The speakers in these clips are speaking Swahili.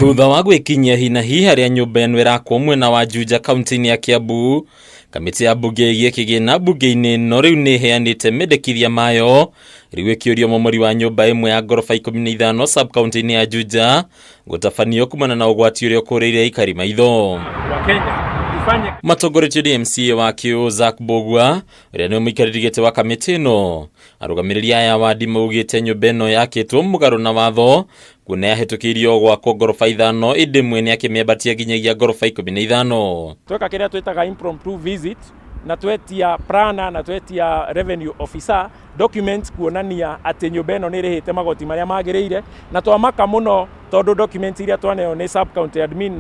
Thutha wa gwikinyia hinahi haria nyumba eno irakwo mwena wa Juja kaunti ya Kiambu, kamiti ya mbunge kigina mbunge-ini no riu ni heanite mendekithia mayo riu umomori wa nyumba imwe ya ngoroba 15 sub county ya Juja gutafanio kumana na ugwati uria ukureire ikari maitho. Matongoretio ni MCA waaki uria ni muikariri giti wa kamiti no urugamiriri aya wadi maugite nyumba eno yakitwo mugaru na watho kuna yahitukirio gwakwo ngoroba 5 indi mwene akimiambatia nginyagia ngoroba 15. Tweka kiria twitaga impromptu visit na twetia prana na twetia revenue officer document kuonania ati nyumba eno ni rihite magoti maria magiriire na twamaka muno tondu document iria twaneo ni sub county admin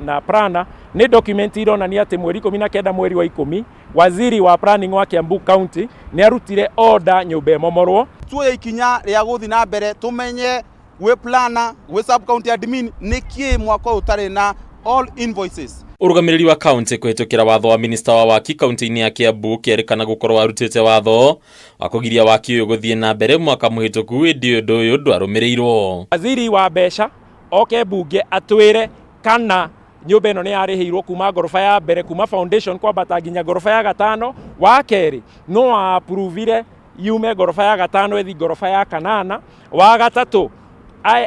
na prana ni document ironania ati mweri 19 mweri wa 10 waziri wa planning wa Kiambu county ni arutire order nyumba imomorwo. Tuoye ikinya ria guthi na mbere tumenye we plana we sub county admin niki mwaka utari na all invoices. Urugamiriri wa kaunti kuhitukira watho wa minister wa waaki kaunti ya Kiambu kierikana gukorwo arutite watho wa kugiria waaki uyu guthie na mbere mwaka muhituku indi undu uyu ndwarumirirwo. Waziri wa besha oke mbunge atwire kana nyumba eno ni yarihirwo kuma ngoroba ya mbere kuma foundation kwambata nginya ngoroba ya 5 wa keri no approve yume ngoroba ya 5 ethi ngoroba ya 8 wa gatatu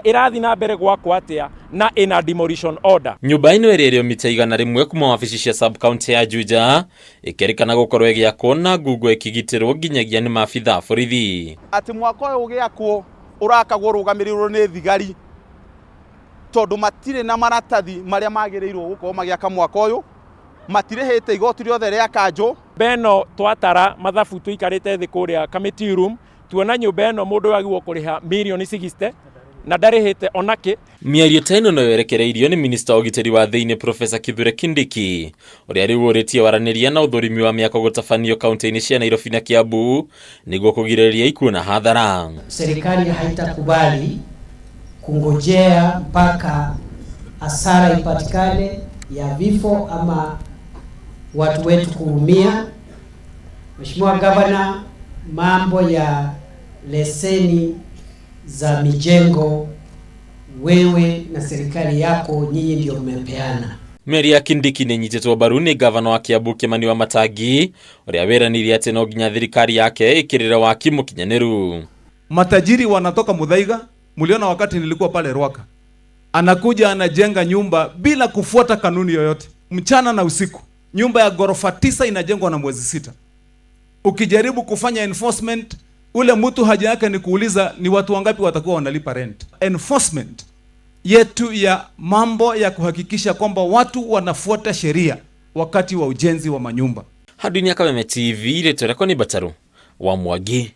irathi na mbere gwakwo atia na ina demolition order. Nyumba ino iririo mita 100 kuma wabici cia sub county ya Juja ikerikana gukorwo igiakwo na ngugo ikigitirwo nginyagia ni maabitha borithi. Ati mwaka uyu ugiakwo urakagwo urugamirirwo ni thigari tondu matire na maratathi maria magirirwo gukorwo magiaka mwaka uyu matirihite igoti riothe ria kanjo. Beno twatara mathabu tuikarite thi kuria committee room tuona nyumba eno mundu agirwo kuriha million 60 na ndarihite onake. Miario ta ino no yerekereirio ni minister wa ugiteri wa thiini Professor Kindiki uria riu uritie waraniria na uthurimi wa miako gutafanio kaunti-ini cia Nairobi na Kiambu niguo kugiririria ikuo na hadhara. Serikali haitakubali kungojea mpaka hasara ipatikane ya vifo ama watu wetu kuumia. Mheshimiwa Gavana, mambo ya leseni za mijengo wewe na serikali yako nyinyi ndio mmepeana. Meri ya Kindiki ni nyititwo mbaru ni gavana wa Kiambu Kimani wa Matangi uria wiranirie ati no nginya thirikari yake ikirira waaki mukinyaniru. Matajiri wanatoka Muthaiga, muliona wakati nilikuwa pale Rwaka, anakuja anajenga nyumba bila kufuata kanuni yoyote, mchana na usiku. Nyumba ya ghorofa 9 inajengwa na mwezi 6. Ukijaribu kufanya enforcement, ule mtu haja yake ni kuuliza ni watu wangapi watakuwa wanalipa rent. Enforcement yetu ya mambo ya kuhakikisha kwamba watu wanafuata sheria wakati wa ujenzi wa manyumba. Hadi ni Kamiti TV ile ni Bataru wa Mwagi.